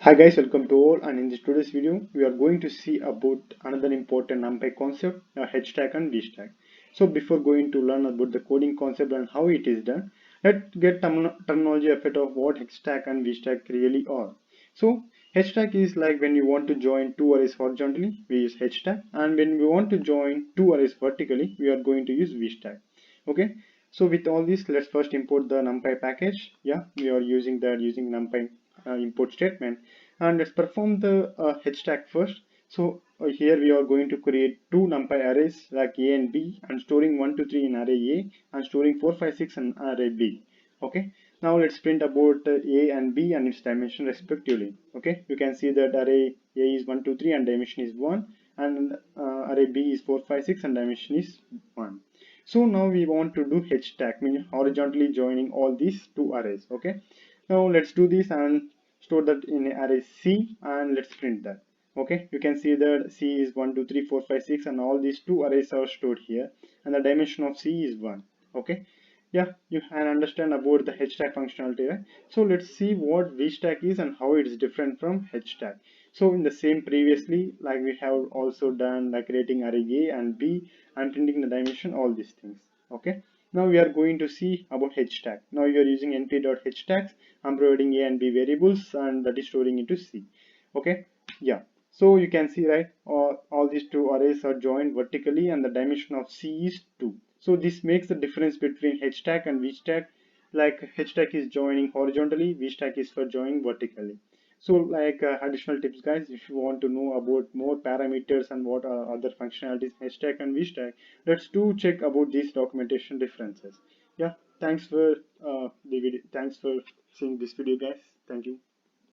Hi guys, welcome to all, and in this today's video we are going to see about another important Numpy concept, Hstack and Vstack. So before going to learn about the coding concept and how it is done, let's get terminology effect of what Hstack and Vstack really are. So Hstack is like when you want to join two arrays horizontally, we use Hstack, and when we want to join two arrays vertically, we are going to use Vstack. Okay, so with all this, let's first import the NumPy package. Yeah, we are using that using NumPy import statement, and let's perform the Hstack first. So here we are going to create two NumPy arrays like A and B, and storing 1 to 3 in array A and storing 4 5 6 in array B. Okay, now let's print about A and B and its dimension respectively. Okay, you can see that array A is 1 2 3 and dimension is 1, and array B is 4 5 6 and dimension is 1. So now we want to do Hstack, meaning horizontally joining all these two arrays. Okay, now let's do this and store that in array C, and let's print that. Okay, you can see that C is 1 2 3 4 5 6, and all these two arrays are stored here, and the dimension of C is 1. Okay, yeah, you can understand about the Hstack functionality, right? So let's see what Vstack is and how it is different from Hstack. So in the same previously, like we have also done like creating array A and B and printing the dimension, all these things. Okay, now we are going to see about Hstack. Now you are using np.hstacks. I'm providing A and B variables, and that is storing into C. Okay, yeah. So you can see, right, all these two arrays are joined vertically and the dimension of C is 2. So this makes the difference between Hstack and Vstack. Like Hstack is joining horizontally, Vstack is for joining vertically. So like additional tips guys, if you want to know about more parameters and what are other functionalities Hstack and Vstack, let's do check about these documentation differences. Yeah, thanks for the video. Thanks for seeing this video guys. Thank you.